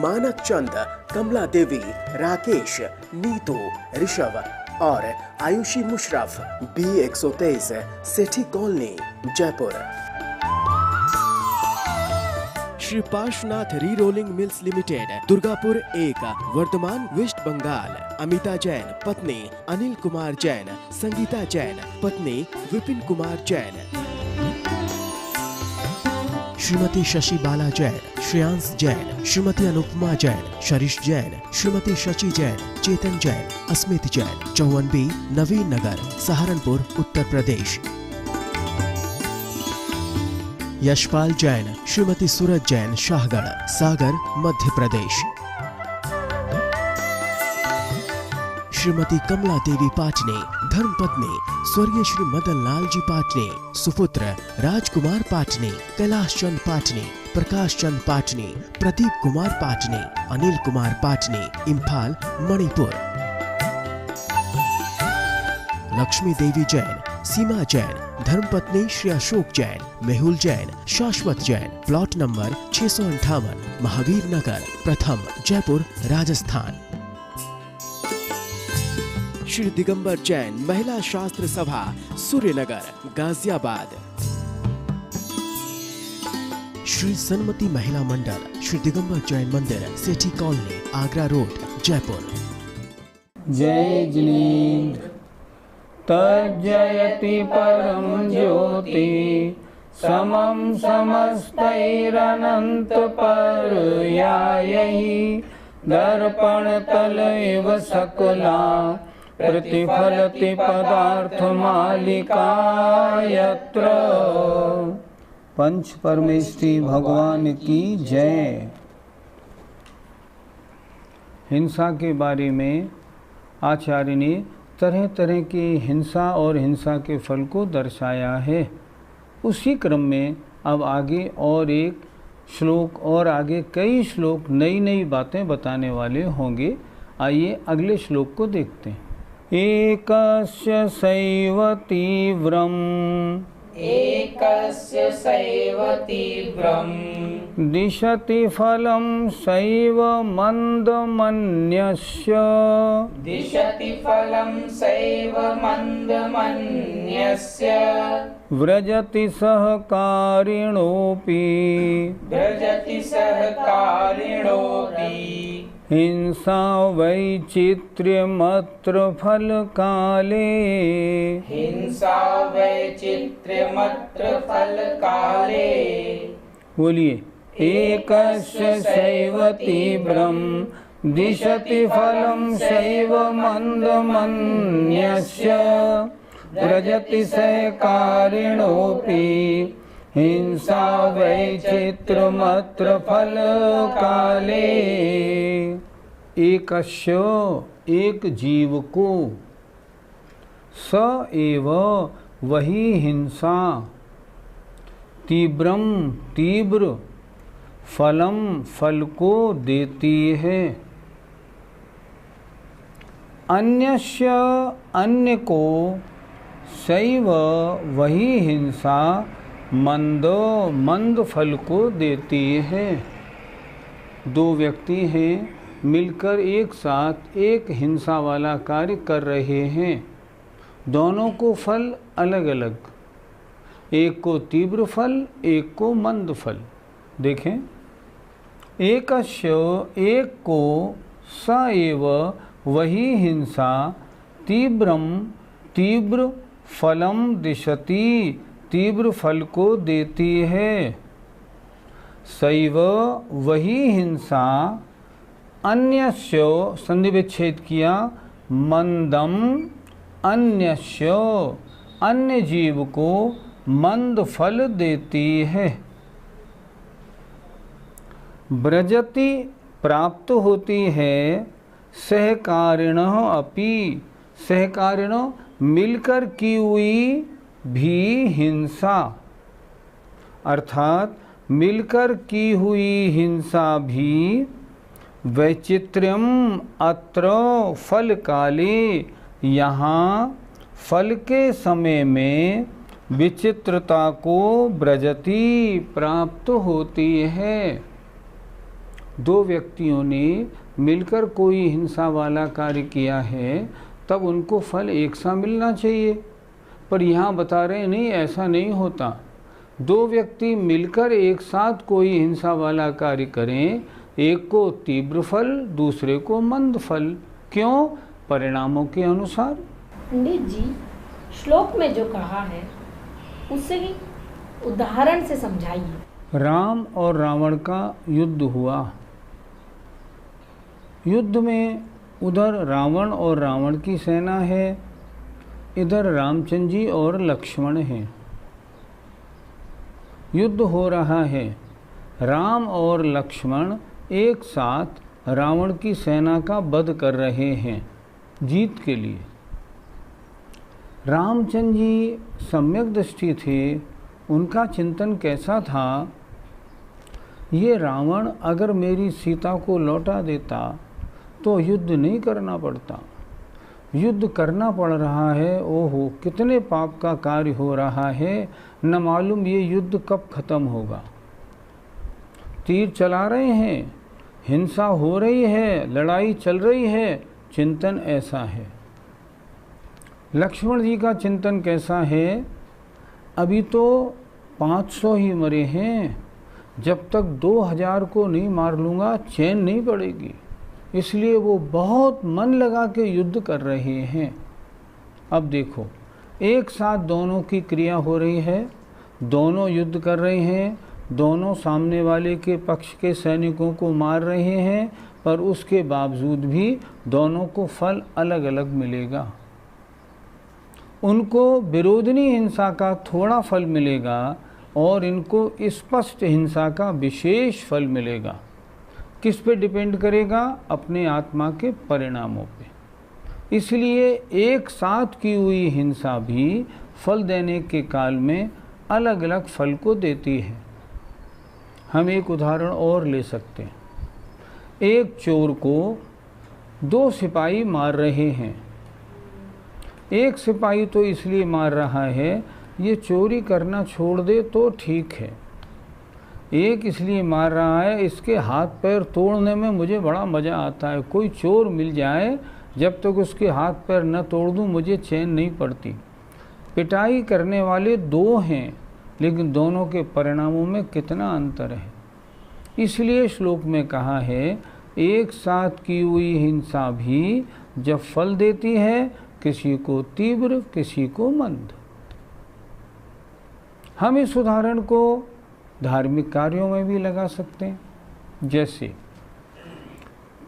मानक चंद, कमला देवी, राकेश, नीतू, ऋषभ और Ayushi Musharraf, B123, Sethi colony, Jaipur. Shri Parshwanath re rolling mills limited, Durgapur 1, Bardhaman, West Bengal. Amita Jain, पत्नी अनिल कुमार जैन, संगीता जैन, पत्नी विपिन कुमार जैन। श्रीमती शशि बाला जैन, श्रेयांश जैन, श्रीमती अनुपमा जैन, शरीश जैन, श्रीमती शची जैन, चेतन जैन, अस्मित जैन, 54B, नवीन नगर, सहारनपुर, उत्तर प्रदेश। यशपाल जैन, श्रीमती सूरज जैन, शाहगढ़, सागर, मध्य प्रदेश। श्रीमती कमला देवी पाटनी, धर्मपत्नी स्वर्गीय श्री मदन लाल जी पाटनी, सुपुत्र राजकुमार पाटनी, कैलाश चंद पाटनी, प्रकाश चंद पाटनी, प्रदीप कुमार पाटनी, अनिल कुमार पाटनी, इम्फाल, मणिपुर। लक्ष्मी देवी जैन, सीमा जैन, धर्मपत्नी श्री अशोक जैन, मेहुल जैन, शाश्वत जैन, प्लॉट नंबर 658, महावीर नगर, प्रथम, जयपुर, राजस्थान। श्री दिगंबर जैन, महिला शास्त्र सभा, सूर्यनगर, गाजियाबाद। श्री सन्मति महिला मंडल, श्री दिगंबर जैन मंदिर, सेठी कॉलोनी, आगरा रोड, जयपुर। जय जिनेन्द्र तज्जयति परम ज्योति, समं समस्तैरनंत पर्यायैः, दर्पणतल इव सकला प्रतिफलति पदार्थमालिका यत्र। पंच परमेष्ठी भगवान की जय। हिंसा के बारे में आचार्य ने तरह तरह की हिंसा और हिंसा के फल को दर्शाया है। उसी क्रम में अब आगे और एक श्लोक और आगे कई श्लोक नई नई बातें बताने वाले होंगे। आइए अगले श्लोक को देखते हैं। एकस्य सैव तीव्रम्, एकस्य सैव तीव्रम्, दिशति फलं सैव मन्दमन्यस्य, दिशति फलं सैव मन्दमन्यस्य, व्रजति सहकारिणोऽपि, व्रजति सहकारिणोऽपि, हिंसा वैचित्र्यमत्र फलकाले, हिंसा वैचित्र्यमत्र फलकाले। बोलिए। एकस्य सैव तीव्रम्, दिशति फलं सैव मन्दमन्यस्य, व्रजति सहकारिणोऽपि, हिंसा वैचित्र्यमत्र फलकाले। एकस्य, एक जीव को, स एव वही हिंसा, तीव्रम तीव्र, फलम फल को देती है, अन्यस्य अन्य को, सैव वही हिंसा, मंद फल को देती है। दो व्यक्ति हैं, मिलकर एक साथ एक हिंसा वाला कार्य कर रहे हैं। दोनों को फल अलग अलग, एक को तीव्र फल, एक को मंद फल। देखें, एकस्य एक को, स एव वही हिंसा, तीव्रम तीव्र, फलम दिशति तीव्र फल को देती है, सैव वही हिंसा, अन्यस्य संधि विच्छेद किया, मंदम अन्यस्य अन्य जीव को मंद फल देती है। व्रजति प्राप्त होती है, सहकारिणः अपि सहकारिणः मिलकर की हुई भी हिंसा, अर्थात मिलकर की हुई हिंसा भी, वैचित्र्यम अत्र फल काले, यहाँ फल के समय में विचित्रता को व्रजति प्राप्त होती है। दो व्यक्तियों ने मिलकर कोई हिंसा वाला कार्य किया है तब उनको फल एक सा मिलना चाहिए, पर यहाँ बता रहे नहीं, ऐसा नहीं होता। दो व्यक्ति मिलकर एक साथ कोई हिंसा वाला कार्य करें, एक को तीव्र फल, दूसरे को मंद फल। क्यों? परिणामों के अनुसार। पंडित जी, श्लोक में जो कहा है उसे ही उदाहरण से समझाइए। राम और रावण का युद्ध हुआ। युद्ध में उधर रावण और रावण की सेना है, इधर रामचंद्र जी और लक्ष्मण हैं। युद्ध हो रहा है। राम और लक्ष्मण एक साथ रावण की सेना का वध कर रहे हैं जीत के लिए। रामचंद्र जी सम्यक दृष्टि थे। उनका चिंतन कैसा था? ये रावण अगर मेरी सीता को लौटा देता तो युद्ध नहीं करना पड़ता। युद्ध करना पड़ रहा है, ओहो कितने पाप का कार्य हो रहा है, न मालूम ये युद्ध कब खत्म होगा। तीर चला रहे हैं, हिंसा हो रही है, लड़ाई चल रही है, चिंतन ऐसा है। लक्ष्मण जी का चिंतन कैसा है? अभी तो 500 ही मरे हैं, जब तक 2000 को नहीं मार लूँगा चैन नहीं पड़ेगी। इसलिए वो बहुत मन लगा के युद्ध कर रहे हैं। अब देखो, एक साथ दोनों की क्रिया हो रही है, दोनों युद्ध कर रहे हैं, दोनों सामने वाले के पक्ष के सैनिकों को मार रहे हैं, पर उसके बावजूद भी दोनों को फल अलग अलग मिलेगा। उनको विरोधनी हिंसा का थोड़ा फल मिलेगा और इनको स्पष्ट हिंसा का विशेष फल मिलेगा। किस पे डिपेंड करेगा? अपने आत्मा के परिणामों पे। इसलिए एक साथ की हुई हिंसा भी फल देने के काल में अलग अलग फल को देती है। हम एक उदाहरण और ले सकते हैं। एक चोर को 2 सिपाही मार रहे हैं। एक सिपाही तो इसलिए मार रहा है ये चोरी करना छोड़ दे तो ठीक है, एक इसलिए मार रहा है इसके हाथ पैर तोड़ने में मुझे बड़ा मज़ा आता है। कोई चोर मिल जाए, जब तक उसके हाथ पैर न तोड़ दूं मुझे चैन नहीं पड़ती। पिटाई करने वाले 2 हैं, लेकिन दोनों के परिणामों में कितना अंतर है। इसलिए श्लोक में कहा है एक साथ की हुई हिंसा भी जब फल देती है, किसी को तीव्र किसी को मंद। हम इस उदाहरण को धार्मिक कार्यों में भी लगा सकते हैं। जैसे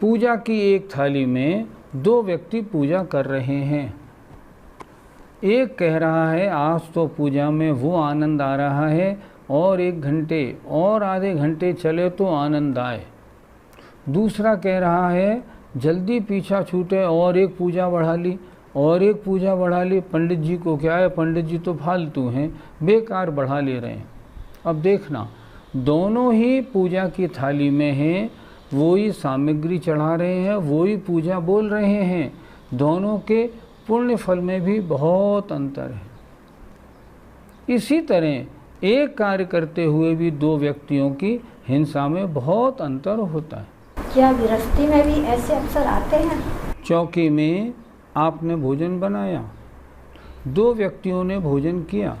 पूजा की एक थाली में 2 व्यक्ति पूजा कर रहे हैं। एक कह रहा है आज तो पूजा में वो आनंद आ रहा है और 1 घंटे और आधे घंटे चले तो आनंद आए। दूसरा कह रहा है जल्दी पीछा छूटे और एक पूजा बढ़ा ली और एक पूजा बढ़ा ली। पंडित जी को क्या है, पंडित जी तो फालतू हैं, बेकार बढ़ा ले रहे हैं। अब देखना, दोनों ही पूजा की थाली में हैं, वो ही सामग्री चढ़ा रहे हैं, वो ही पूजा बोल रहे हैं। दोनों के पुण्य फल में भी बहुत अंतर है। इसी तरह एक कार्य करते हुए भी 2 व्यक्तियों की हिंसा में बहुत अंतर होता है। क्या गृहस्थी में भी ऐसे अवसर आते हैं? चौकी में आपने भोजन बनाया, 2 व्यक्तियों ने भोजन किया।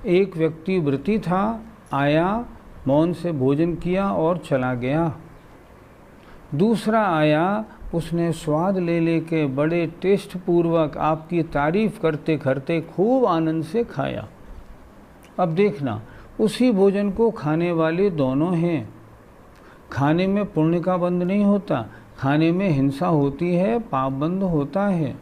एक व्यक्ति व्रती था, आया, मौन से भोजन किया और चला गया। दूसरा आया, उसने स्वाद ले लेके बड़े टेस्ट पूर्वक आपकी तारीफ करते करते खूब आनंद से खाया। अब देखना, उसी भोजन को खाने वाले दोनों हैं। खाने में पुण्य का बंध नहीं होता, खाने में हिंसा होती है, पाप बंध होता है।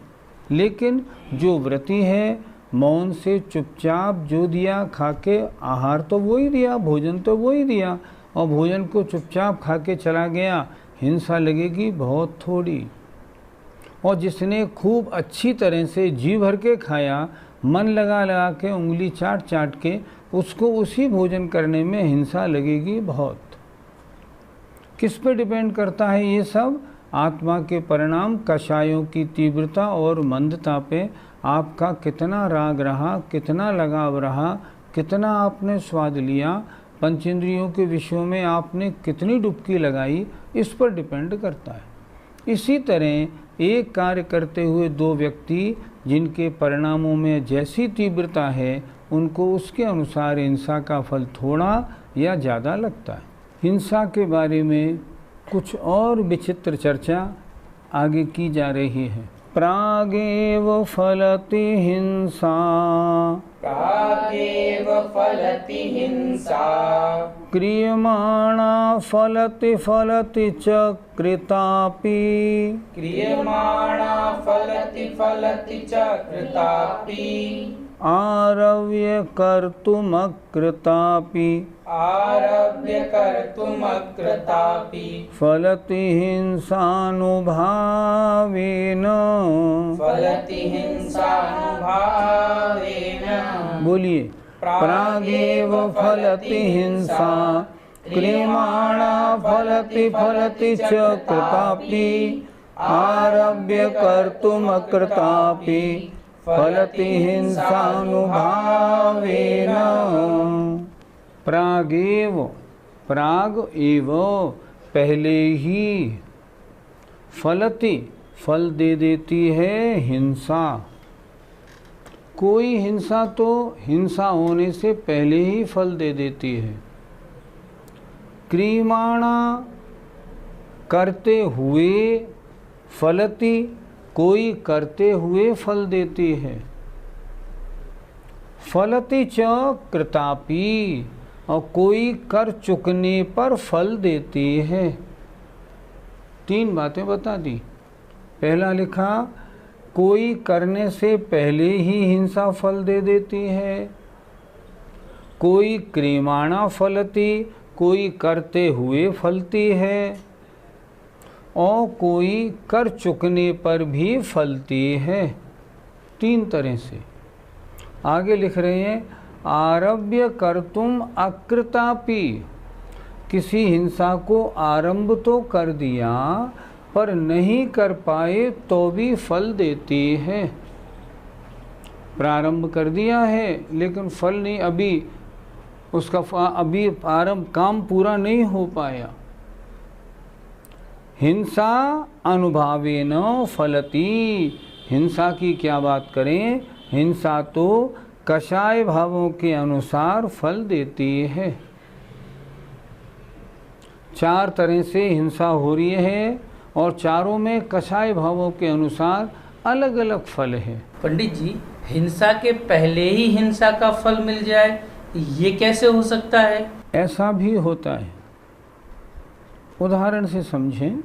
लेकिन जो व्रती है, मौन से चुपचाप जो दिया खा के, आहार तो वही दिया, भोजन तो वही दिया, और भोजन को चुपचाप खा के चला गया, हिंसा लगेगी बहुत थोड़ी। और जिसने खूब अच्छी तरह से जी भर के खाया, मन लगा लगा के, उंगली चाट चाट के, उसको उसी भोजन करने में हिंसा लगेगी बहुत। किस पे डिपेंड करता है ये सब? आत्मा के परिणाम, कषायों की तीव्रता और मंदता पे आपका कितना राग रहा, कितना लगाव रहा, कितना आपने स्वाद लिया, पंचेंद्रियों के विषयों में आपने कितनी डुबकी लगाई, इस पर डिपेंड करता है। इसी तरह एक कार्य करते हुए दो व्यक्ति जिनके परिणामों में जैसी तीव्रता है, उनको उसके अनुसार हिंसा का फल थोड़ा या ज़्यादा लगता है। हिंसा के बारे में कुछ और विचित्र चर्चा आगे की जा रही है। प्रागेव फलति हिंसा, प्रागेव फलति हिंसा, क्रियमाणा फलति फलति च कृतापि, क्रियमाणा फलति फलति च कृतापि, आरव्य कर्तुमकृतापि, आरभ्य कर्तुमकृतापि, फलति हिंसानुभावेन, फलति हिंसानुभावेन। बोलिए, प्रागेव फलति हिंसा, क्रियमाणा फलति फलति च कृतापि, आरभ्य कर्तुमकृतापि, फलति हिंसानुभावेन। प्रागेव, प्राग एव, पहले ही, फलति, फल दे देती है हिंसा। कोई हिंसा तो हिंसा होने से पहले ही फल दे देती है। क्रियमाणा, करते हुए, फलति, कोई करते हुए फल देती है। फलति च कृतापि, और कोई कर चुकने पर फल देती है। तीन बातें बता दी। पहला लिखा, कोई करने से पहले ही हिंसा फल दे देती है। कोई क्रियमाणा फलति, कोई करते हुए फलती है। और कोई कर चुकने पर भी फलती है। तीन तरह से। आगे लिख रहे हैं, आरभ्य कर्तुम अकृतापि, किसी हिंसा को आरंभ तो कर दिया पर नहीं कर पाए तो भी फल देती है। प्रारंभ कर दिया है लेकिन फल नहीं, अभी उसका अभी आरंभ काम पूरा नहीं हो पाया। हिंसा अनुभावेन फलति, हिंसा की क्या बात करें, हिंसा तो कषाय भावों के अनुसार फल देती है। चार तरह से हिंसा हो रही है और चारों में कषाय भावों के अनुसार अलग अलग फल है। पंडित जी, हिंसा के पहले ही हिंसा का फल मिल जाए, ये कैसे हो सकता है? ऐसा भी होता है। उदाहरण से समझें,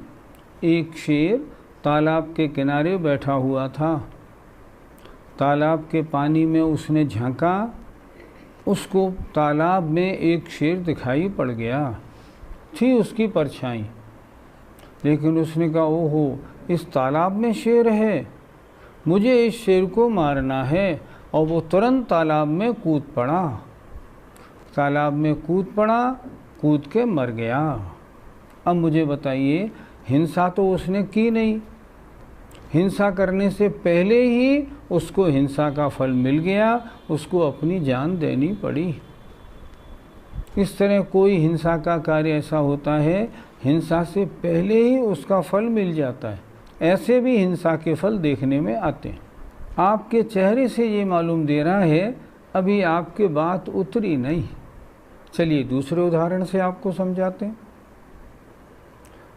एक शेर तालाब के किनारे बैठा हुआ था। तालाब के पानी में उसने झांका, उसको तालाब में एक शेर दिखाई पड़ गया, थी उसकी परछाई। लेकिन उसने कहा, ओहो, इस तालाब में शेर है, मुझे इस शेर को मारना है। और वो तुरंत तालाब में कूद पड़ा। तालाब में कूद पड़ा, कूद के मर गया। अब मुझे बताइए, हिंसा तो उसने की नहीं, हिंसा करने से पहले ही उसको हिंसा का फल मिल गया, उसको अपनी जान देनी पड़ी। इस तरह कोई हिंसा का कार्य ऐसा होता है, हिंसा से पहले ही उसका फल मिल जाता है। ऐसे भी हिंसा के फल देखने में आते हैं। आपके चेहरे से ये मालूम दे रहा है अभी आपके बात उतरी नहीं। चलिए दूसरे उदाहरण से आपको समझाते हैं।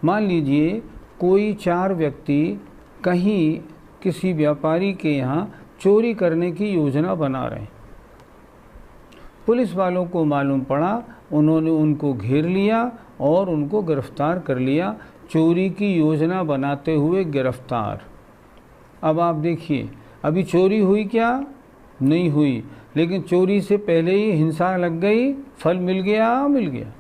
मान लीजिए कोई चार व्यक्ति कहीं किसी व्यापारी के यहाँ चोरी करने की योजना बना रहे हैं। पुलिस वालों को मालूम पड़ा, उन्होंने उनको घेर लिया और उनको गिरफ्तार कर लिया। चोरी की योजना बनाते हुए गिरफ्तार। अब आप देखिए, अभी चोरी हुई क्या? नहीं हुई, लेकिन चोरी से पहले ही हिंसा लग गई, फल मिल गया, मिल गया।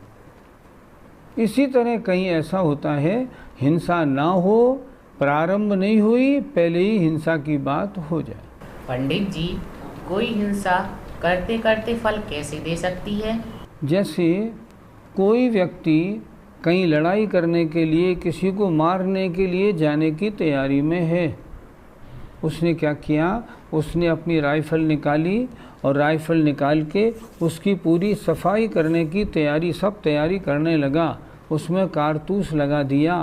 इसी तरह कहीं ऐसा होता है, हिंसा ना हो, प्रारंभ नहीं हुई, पहले ही हिंसा की बात हो जाए। पंडित जी, कोई हिंसा करते करते फल कैसे दे सकती है? जैसे कोई व्यक्ति कहीं लड़ाई करने के लिए, किसी को मारने के लिए जाने की तैयारी में है। उसने क्या किया, उसने अपनी राइफ़ल निकाली और राइफ़ल निकाल के उसकी पूरी सफाई करने की तैयारी, सब तैयारी करने लगा। उसमें कारतूस लगा दिया।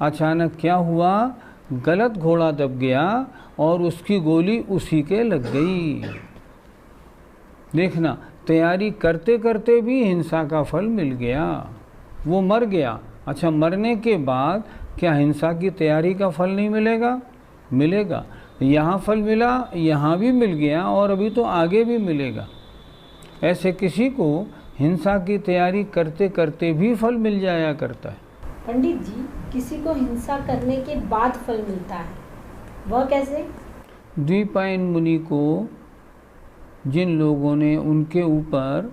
अचानक क्या हुआ, गलत घोड़ा दब गया और उसकी गोली उसी के लग गई। देखना, तैयारी करते करते भी हिंसा का फल मिल गया, वो मर गया। अच्छा, मरने के बाद क्या हिंसा की तैयारी का फल नहीं मिलेगा? मिलेगा। यहाँ फल मिला, यहाँ भी मिल गया और अभी तो आगे भी मिलेगा। ऐसे किसी को हिंसा की तैयारी करते करते भी फल मिल जाया करता है। पंडित जी, किसी को हिंसा करने के बाद फल मिलता है, वह कैसे? द्विपायन मुनि को जिन लोगों ने उनके ऊपर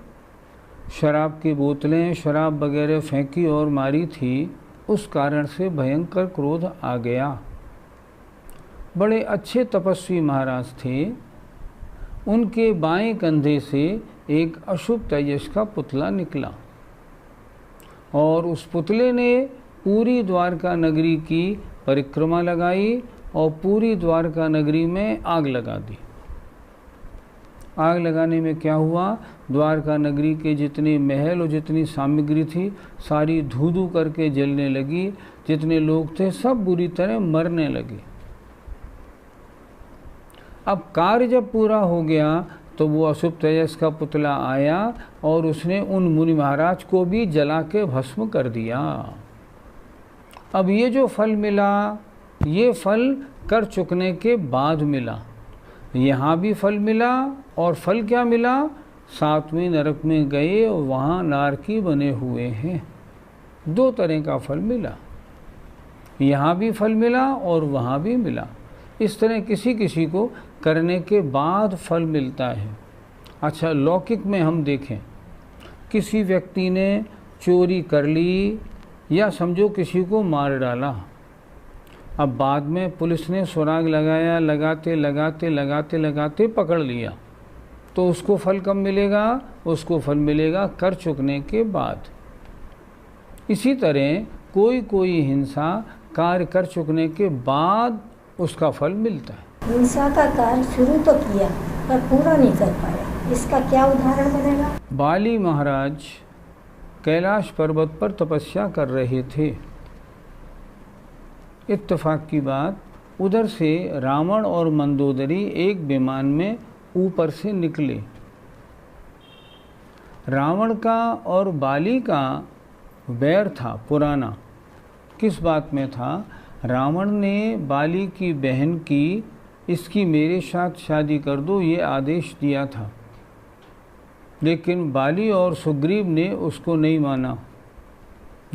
शराब की बोतलें, शराब वगैरह फेंकी और मारी थी, उस कारण से भयंकर क्रोध आ गया। बड़े अच्छे तपस्वी महाराज थे। उनके बाएं कंधे से एक अशुभ तेजस का पुतला निकला और उस पुतले ने पूरी द्वारका नगरी की परिक्रमा लगाई और पूरी द्वारका नगरी में आग लगा दी। आग लगाने में क्या हुआ, द्वारका नगरी के जितने महल और जितनी सामग्री थी सारी धू धू करके जलने लगी। जितने लोग थे सब बुरी तरह मरने लगे। अब कार्य जब पूरा हो गया तो वो अशुभ तेजस का पुतला आया और उसने उन मुनि महाराज को भी जला के भस्म कर दिया। अब ये जो फल मिला, ये फल कर चुकने के बाद मिला। यहाँ भी फल मिला और फल क्या मिला, 7वें नरक में गए और वहाँ नारकी बने हुए हैं। 2 तरह का फल मिला, यहाँ भी फल मिला और वहाँ भी मिला। इस तरह किसी किसी को करने के बाद फल मिलता है। अच्छा, लौकिक में हम देखें, किसी व्यक्ति ने चोरी कर ली या समझो किसी को मार डाला। अब बाद में पुलिस ने सुराग लगाया, लगाते लगाते लगाते लगाते पकड़ लिया, तो उसको फल कब मिलेगा? उसको फल मिलेगा कर चुकने के बाद। इसी तरह कोई कोई हिंसा कार्य कर चुकने के बाद उसका फल मिलता है। हिंसा का कार्य शुरू तो किया पर पूरा नहीं कर पाया, इसका क्या उदाहरण बनेगा? बाली महाराज कैलाश पर्वत पर तपस्या कर रहे थे। इत्तेफाक की बात, उधर से रावण और मंदोदरी एक विमान में ऊपर से निकले। रावण का और बाली का बैर था पुराना। किस बात में था? रावण ने बाली की बहन की, इसकी मेरे साथ शादी कर दो, ये आदेश दिया था। लेकिन बाली और सुग्रीव ने उसको नहीं माना।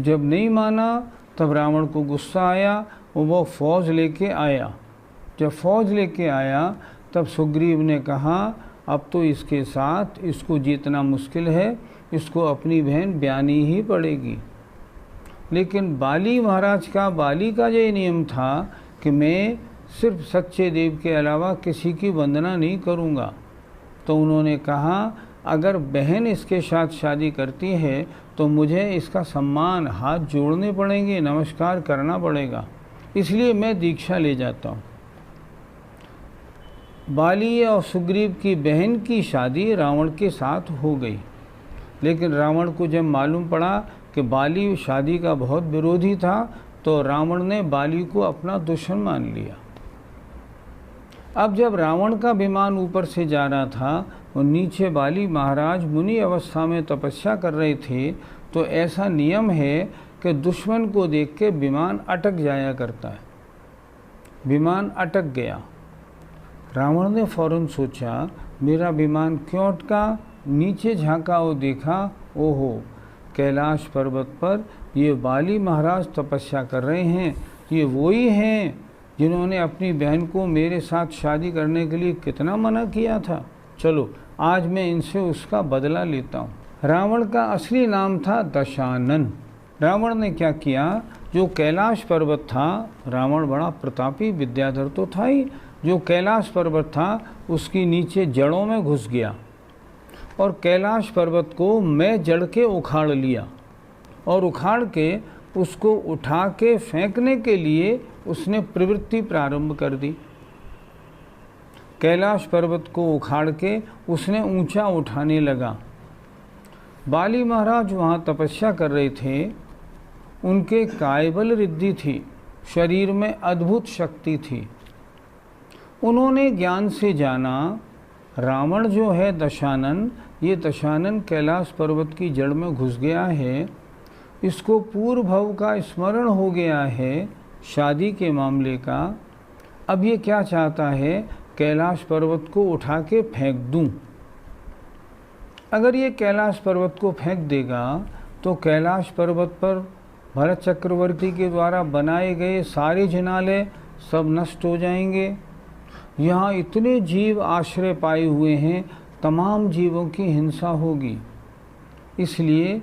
जब नहीं माना तब रावण को गुस्सा आया और वो फौज लेके आया। जब फौज लेके आया तब सुग्रीव ने कहा, अब तो इसके साथ इसको जीतना मुश्किल है, इसको अपनी बहन ब्यानी ही पड़ेगी। लेकिन बाली का ये नियम था कि मैं सिर्फ सच्चे देव के अलावा किसी की वंदना नहीं करूँगा। तो उन्होंने कहा, अगर बहन इसके साथ शादी करती है तो मुझे इसका सम्मान, हाथ जोड़ने पड़ेंगे, नमस्कार करना पड़ेगा, इसलिए मैं दीक्षा ले जाता हूँ। बाली और सुग्रीव की बहन की शादी रावण के साथ हो गई। लेकिन रावण को जब मालूम पड़ा कि बाली शादी का बहुत विरोधी था, तो रावण ने बाली को अपना दुश्मन मान लिया। अब जब रावण का विमान ऊपर से जा रहा था और नीचे बाली महाराज मुनि अवस्था में तपस्या कर रहे थे, तो ऐसा नियम है कि दुश्मन को देख के विमान अटक जाया करता है। विमान अटक गया। रावण ने फौरन सोचा, मेरा विमान क्यों अटका? नीचे झांका और देखा, ओहो, कैलाश पर्वत पर ये बाली महाराज तपस्या कर रहे हैं। ये वही हैं जिन्होंने अपनी बहन को मेरे साथ शादी करने के लिए कितना मना किया था। चलो आज मैं इनसे उसका बदला लेता हूँ। रावण का असली नाम था दशानन। रावण ने क्या किया, जो कैलाश पर्वत था, रावण बड़ा प्रतापी विद्याधर तो था ही, जो कैलाश पर्वत था उसकी नीचे जड़ों में घुस गया और कैलाश पर्वत को मैं जड़ के उखाड़ लिया और उखाड़ के उसको उठा के फेंकने के लिए उसने प्रवृत्ति प्रारंभ कर दी। कैलाश पर्वत को उखाड़ के उसने ऊंचा उठाने लगा। बाली महाराज वहाँ तपस्या कर रहे थे। उनके कायबल रिद्धि थी, शरीर में अद्भुत शक्ति थी। उन्होंने ज्ञान से जाना रावण जो है दशानन, ये दशानन कैलाश पर्वत की जड़ में घुस गया है। इसको पूर्व भव का स्मरण हो गया है, शादी के मामले का। अब ये क्या चाहता है, कैलाश पर्वत को उठा के फेंक दूं। अगर ये कैलाश पर्वत को फेंक देगा तो कैलाश पर्वत पर भरत चक्रवर्ती के द्वारा बनाए गए सारे जिनालय सब नष्ट हो जाएंगे। यहाँ इतने जीव आश्रय पाए हुए हैं, तमाम जीवों की हिंसा होगी। इसलिए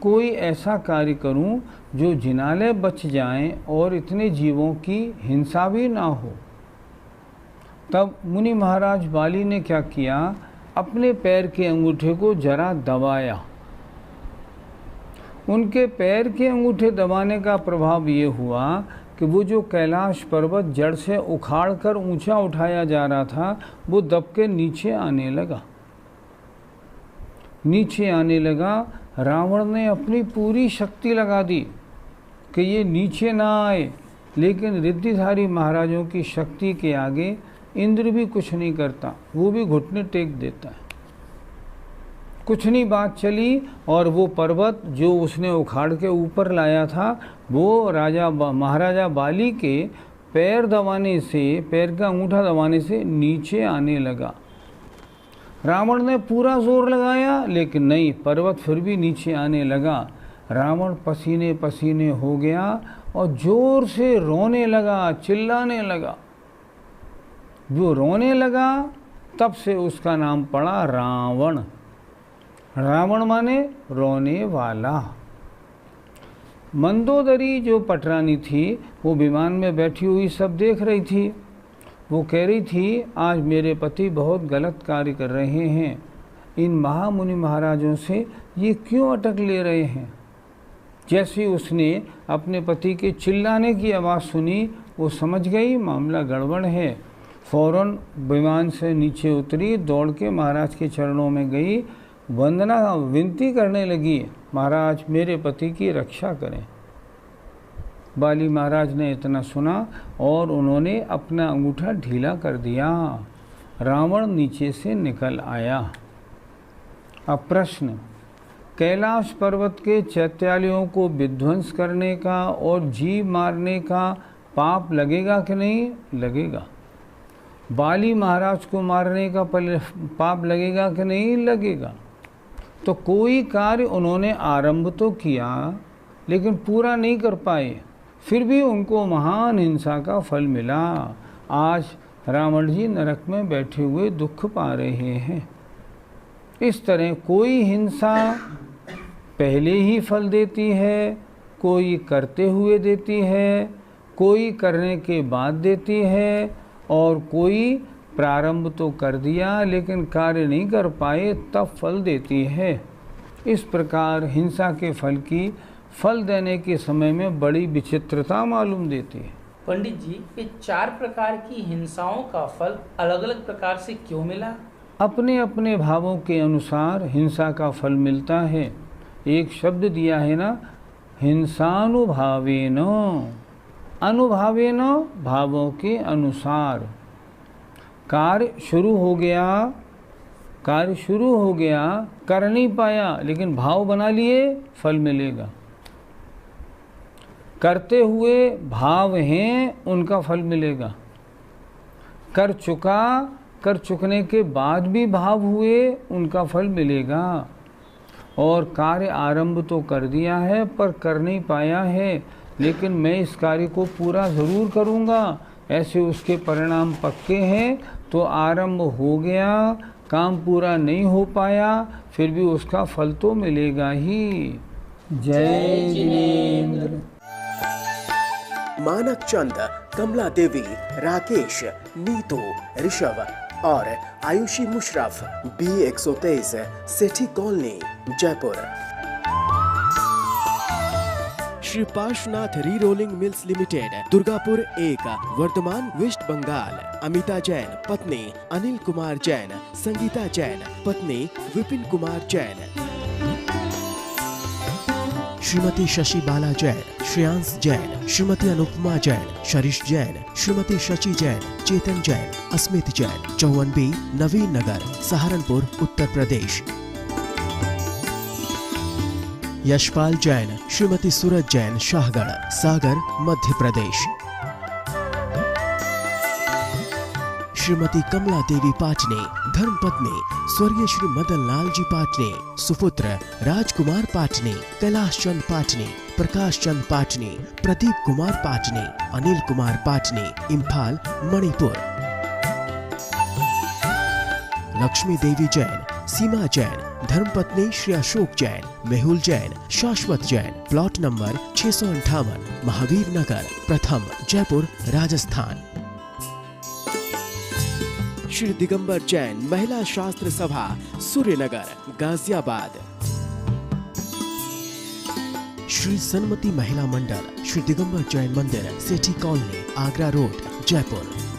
कोई ऐसा कार्य करूं जो जिनालय बच जाएं और इतने जीवों की हिंसा भी ना हो। तब मुनि महाराज बाली ने क्या किया, अपने पैर के अंगूठे को जरा दबाया। उनके पैर के अंगूठे दबाने का प्रभाव ये हुआ कि वो जो कैलाश पर्वत जड़ से उखाड़ कर ऊंचा उठाया जा रहा था, वो दब के नीचे आने लगा। नीचे आने लगा। रावण ने अपनी पूरी शक्ति लगा दी कि ये नीचे ना आए, लेकिन रिद्धिधारी महाराजों की शक्ति के आगे इंद्र भी कुछ नहीं करता, वो भी घुटने टेक देता है। कुछ नहीं बात चली और वो पर्वत जो उसने उखाड़ के ऊपर लाया था, वो महाराजा बाली के पैर दबाने से, पैर का अंगूठा दबाने से नीचे आने लगा। रावण ने पूरा जोर लगाया, लेकिन नहीं, पर्वत फिर भी नीचे आने लगा। रावण पसीने पसीने हो गया और जोर से रोने लगा, चिल्लाने लगा। जो रोने लगा तब से उसका नाम पड़ा रावण। रावण माने रोने वाला। मंदोदरी जो पटरानी थी, वो विमान में बैठी हुई सब देख रही थी। वो कह रही थी, आज मेरे पति बहुत गलत कार्य कर रहे हैं, इन महामुनि महाराजों से ये क्यों अटक ले रहे हैं। जैसे उसने अपने पति के चिल्लाने की आवाज़ सुनी, वो समझ गई मामला गड़बड़ है। फौरन विमान से नीचे उतरी, दौड़ के महाराज के चरणों में गई, वंदना विनती करने लगी, महाराज मेरे पति की रक्षा करें। बाली महाराज ने इतना सुना और उन्होंने अपना अंगूठा ढीला कर दिया। रावण नीचे से निकल आया। अब प्रश्न, कैलाश पर्वत के चैत्यालयों को विध्वंस करने का और जीव मारने का पाप लगेगा कि नहीं? लगेगा। बाली महाराज को मारने का पाप लगेगा कि नहीं? लगेगा। तो कोई कार्य उन्होंने आरंभ तो किया लेकिन पूरा नहीं कर पाए, फिर भी उनको महान हिंसा का फल मिला। आज रावण जी नरक में बैठे हुए दुख पा रहे हैं। इस तरह कोई हिंसा पहले ही फल देती है, कोई करते हुए देती है, कोई करने के बाद देती है, और कोई प्रारंभ तो कर दिया लेकिन कार्य नहीं कर पाए तब फल देती है। इस प्रकार हिंसा के फल की फल देने के समय में बड़ी विचित्रता मालूम देती है। पंडित जी, ये 4 प्रकार की हिंसाओं का फल अलग अलग प्रकार से क्यों मिला? अपने अपने भावों के अनुसार हिंसा का फल मिलता है। एक शब्द दिया है ना, हिंसानुभावेन, अनुभावेन भावों के अनुसार। कार्य शुरू हो गया, कर नहीं पाया लेकिन भाव बना लिए, फल मिलेगा। करते हुए भाव हैं, उनका फल मिलेगा। कर चुकने के बाद भी भाव हुए, उनका फल मिलेगा। और कार्य आरंभ तो कर दिया है पर कर नहीं पाया है, लेकिन मैं इस कार्य को पूरा ज़रूर करूँगा, ऐसे उसके परिणाम पक्के हैं। तो आरंभ हो गया, काम पूरा नहीं हो पाया, फिर भी उसका फल तो मिलेगा ही। जय जिनेंद्र। मानक चंद, कमला देवी, राकेश, नीतू, ऋषभ और Ayushi Musharraf, B123, Sethi colony, Jaipur. Shri Parshwanath re rolling mills limited, Durgapur 1, Bardhaman, West Bengal. Amita Jain पत्नी अनिल कुमार जैन, संगीता जैन पत्नी विपिन कुमार जैन। श्रीमती शशि बाला जैन, श्रेयांश जैन, श्रीमती अनुपमा जैन, शरीश जैन, श्रीमती शशि जैन, चेतन जैन, अस्मित जैन, 54B, नवीन नगर, सहारनपुर, उत्तर प्रदेश। यशपाल जैन, श्रीमती सूरज जैन, शाहगढ़, सागर, मध्य प्रदेश। श्रीमती कमला देवी पाटनी, धर्मपत्नी स्वर्गीय श्री मदन लाल जी पाटनी, सुपुत्र राजकुमार पाटनी, कैलाश चंद पाटनी, प्रकाश चंद पाटनी, प्रदीप कुमार पाटनी, अनिल कुमार पाटनी, इम्फाल, मणिपुर। लक्ष्मी देवी जैन, सीमा जैन, धर्मपत्नी श्री अशोक जैन, मेहुल जैन, शाश्वत जैन, प्लॉट नंबर 658, महावीर नगर, प्रथम, जयपुर, राजस्थान। श्री दिगंबर जैन, महिला शास्त्र सभा, सूर्यनगर, गाजियाबाद। श्री सन्मति महिला मंडल, श्री दिगंबर जैन मंदिर, सेठी कॉलोनी, आगरा रोड, जयपुर।